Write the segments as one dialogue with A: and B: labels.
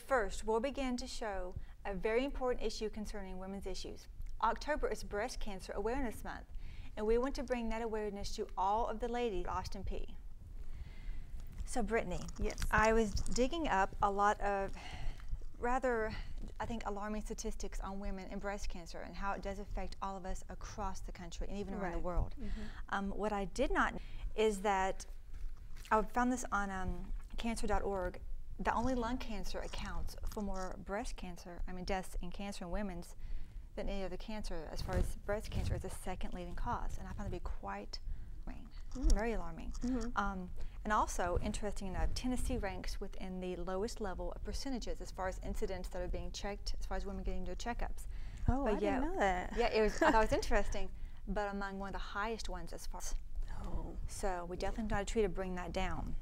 A: first, we'll begin to show a very important issue concerning women's issues. October is Breast Cancer Awareness Month, and we want to bring that awareness to all of the ladies at Austin Peay. So Brittany,
B: yes,
A: I was digging up a lot of rather, I think, alarming statistics on women and breast cancer and how it does affect all of us across the country and even around the world. What I did not know is that, I found this on cancer.org, that only lung cancer accounts for more breast cancer, deaths in cancer in women's than any other cancer, as far as breast cancer is the second leading cause. And I found it to be quite very alarming. And also, interesting enough, Tennessee ranks within the lowest level of percentages as far as incidents that are being checked, as far as women getting their checkups.
B: Oh, but I didn't know that.
A: Yeah, I thought it was interesting, but among one of the highest ones as far as. So we definitely got to try to bring that down.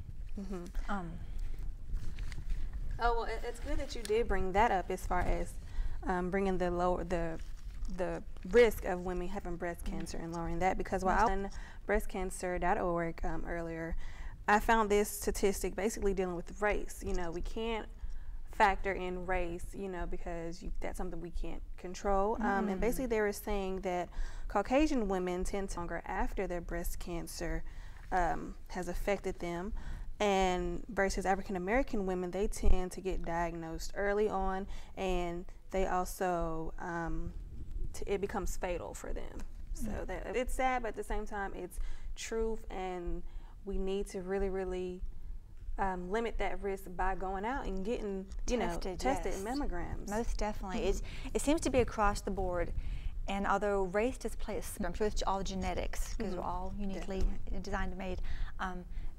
B: Oh, well, it's good that you did bring that up as far as bringing the risk of women having breast cancer and lowering that, because while I was on breastcancer.org earlier, I found this statistic basically dealing with race. You know, we can't factor in race, you know, because that's something we can't control. And basically they were saying that Caucasian women tend to longer after their breast cancer has affected them, and versus African American women, they tend to get diagnosed early on, and they also it becomes fatal for them. So that it's sad, but at the same time it's truth, and we need to really limit that risk by going out and getting tested mammograms.
A: Most definitely. It seems to be across the board, and although race does play I'm sure it's all genetics, because we're all uniquely designed and made,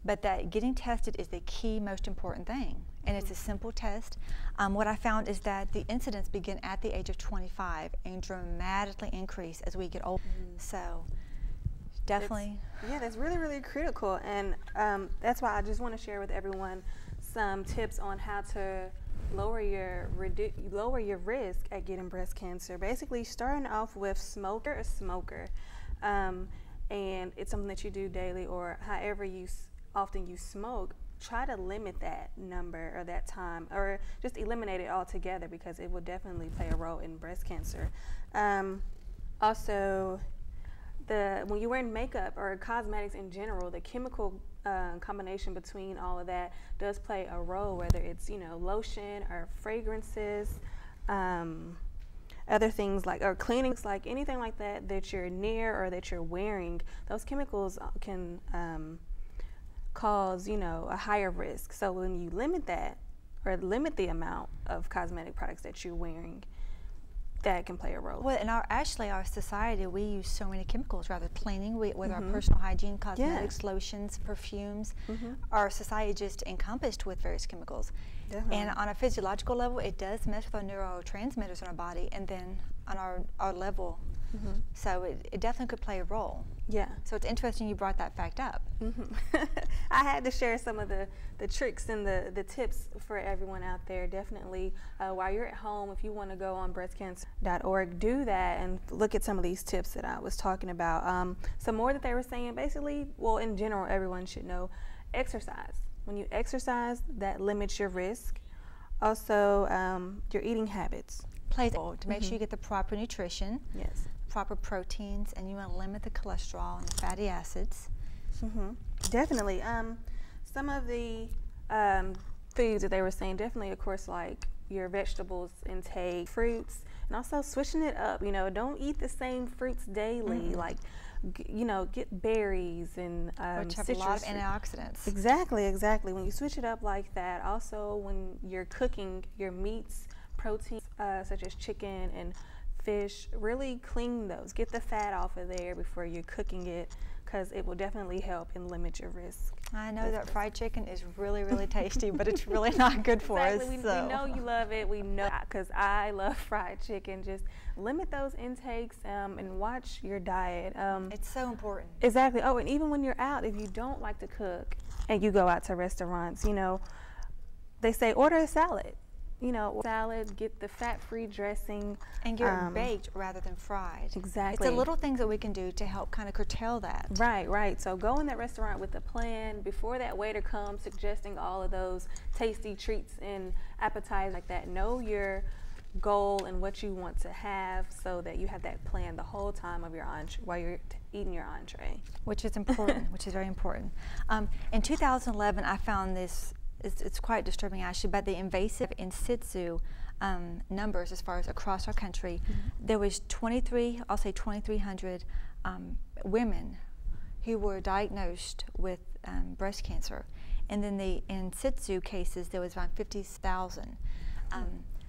A: but that getting tested is the key most important thing, and it's a simple test. What I found is that the incidents begin at the age of 25 and dramatically increase as we get older. So definitely.
B: That's really critical, and that's why I just want to share with everyone some tips on how to lower your risk at getting breast cancer. Basically, starting off with a smoker, and it's something that you do daily or however often you smoke. Try to limit that number or that time, or just eliminate it altogether, because it will definitely play a role in breast cancer. Also, when you're wearing makeup or cosmetics in general, the chemical combination between all of that does play a role, whether it's lotion or fragrances, other things or cleanings, like anything like that you're near or that you're wearing. Those chemicals can cause a higher risk. So when you limit that, or limit the amount of cosmetic products that you're wearing, that can play a role.
A: Well, in our society, we use so many chemicals, rather cleaning, with our personal hygiene, cosmetics, lotions, perfumes. Our society is just encompassed with various chemicals. And on a physiological level, it does mess with our neurotransmitters in our body, and then on our level. So it definitely could play a role. So it's interesting you brought that fact up.
B: I had to share some of the tricks and the tips for everyone out there. Definitely, while you're at home, if you want to go on breastcancer.org, do that and look at some of these tips that I was talking about. Some more that they were saying, basically, well, in general, everyone should know, exercise. When you exercise, that limits your risk. Also, your eating habits.
A: Plays a role to make sure you get the proper nutrition, proper proteins, and you want to limit the cholesterol and the fatty acids.
B: Definitely. Some of the foods that they were saying, definitely, of course, like your vegetables intake, fruits, and also switching it up. Don't eat the same fruits daily. Like, get berries and
A: which have a lot of antioxidants.
B: Exactly. When you switch it up like that, also when you're cooking your meats, proteins such as chicken and fish, really clean those. Get the fat off of there before you're cooking it, because it will definitely help and limit your risk.
A: I know that fried chicken is really tasty, but it's really not good for us.
B: We know you love it. We know, because I love fried chicken. Just limit those intakes and watch your diet.
A: It's so important.
B: Exactly. Oh, and even when you're out, if you don't like to cook and you go out to restaurants, they say order a salad. you know, salad, get the fat-free dressing.
A: And get it baked rather than fried.
B: Exactly.
A: It's the little things that we can do to help kind of curtail that.
B: Right, right. So go in that restaurant with a plan before that waiter comes suggesting all of those tasty treats and appetizers like that. Know your goal and what you want to have so that you have that plan the whole time of your entree while you're eating your entree.
A: Which is important, which is very important. In 2011, I found this, it's quite disturbing actually, but the invasive in situ numbers as far as across our country, there was 2,300 women who were diagnosed with breast cancer. And then the in situ cases, there was around 50,000.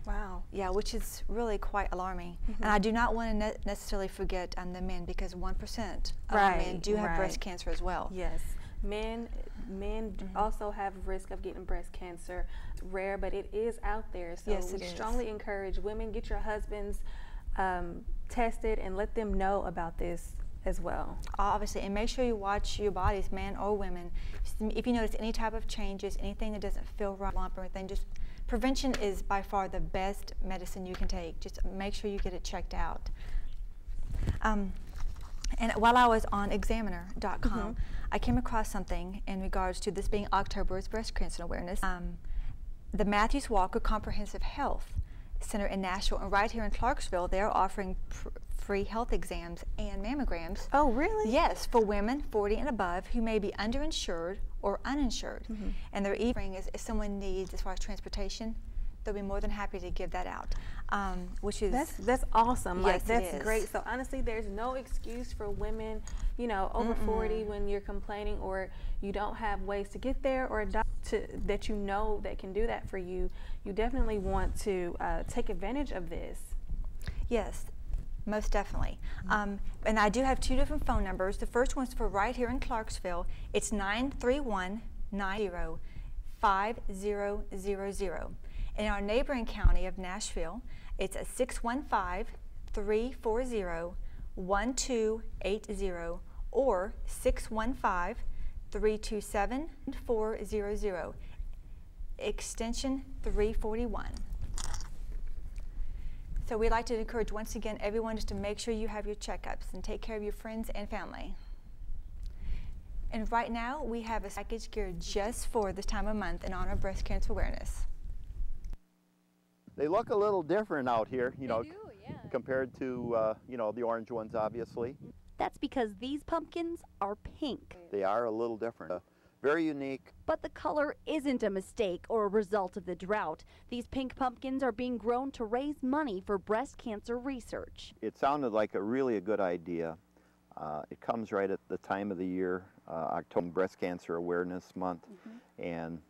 B: Wow.
A: Yeah, which is really quite alarming. And I do not want to necessarily forget the men, because 1% of men do have breast cancer as well.
B: Yes. Men also have a risk of getting breast cancer. It's rare, but it is out there. So we strongly encourage women, get your husbands tested and let them know about this as well.
A: Obviously, and make sure you watch your bodies, man or women. If you notice any type of changes, anything that doesn't feel right, lump or anything, just prevention is by far the best medicine you can take. Just make sure you get it checked out. And while I was on examiner.com, I came across something in regards to this being October's Breast Cancer Awareness. The Matthews Walker Comprehensive Health Center in Nashville, and right here in Clarksville, they're offering free health exams and mammograms.
B: Oh, really?
A: Yes, for women 40 and above who may be underinsured or uninsured. And they're even, if someone needs, as far as transportation, they'll be more than happy to give that out, which is
B: that's awesome.
A: Yes,
B: that's great. So honestly, there's no excuse for women, you know, over 40 when you're complaining or you don't have ways to get there or a doctor that you know that can do that for you. You definitely want to take advantage of this.
A: Yes, most definitely. And I do have two different phone numbers. The first one's for right here in Clarksville. It's 931-90-5000. In our neighboring county of Nashville, it's at 615-340-1280 or 615-327-400, extension 341. So we'd like to encourage once again everyone just to make sure you have your checkups and take care of your friends and family. And right now we have a package geared just for this time of month in honor of breast cancer awareness.
C: They look a little different out here, you know,
D: They do, yeah.
C: compared to, you know, the orange ones, obviously.
D: That's because these pumpkins are pink.
C: They are a little different. Very unique.
D: But the color isn't a mistake or a result of the drought. These pink pumpkins are being grown to raise money for breast cancer research.
C: It sounded like a really good idea. It comes right at the time of the year, October Breast Cancer Awareness Month, and,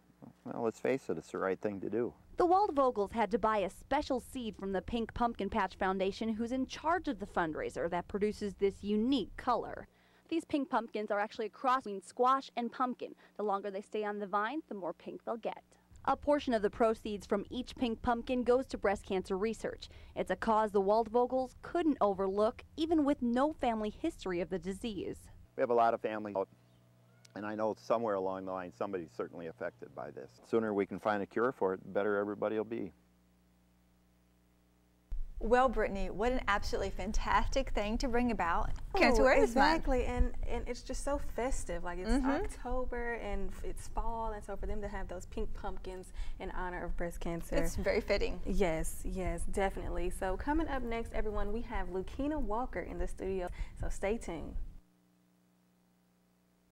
C: well, let's face it, it's the right thing to do.
D: The Waldvogels had to buy a special seed from the Pink Pumpkin Patch Foundation, who's in charge of the fundraiser that produces this unique color. These pink pumpkins are actually a cross between squash and pumpkin. The longer they stay on the vine, the more pink they'll get. A portion of the proceeds from each pink pumpkin goes to breast cancer research. It's a cause the Waldvogels couldn't overlook, even with no family history of the disease.
C: We have a lot of families out, and I know somewhere along the line somebody's certainly affected by this. The sooner we can find a cure for it, the better everybody will be.
A: Well, Brittany, what an absolutely fantastic thing to bring about Cancer Awareness Month.
B: Exactly, and it's just so festive. Like, it's October and it's fall, and so for them to have those pink pumpkins in honor of breast cancer.
A: It's very fitting.
B: Yes, yes, definitely. So coming up next, everyone, we have Lucina Walker in the studio, so stay tuned.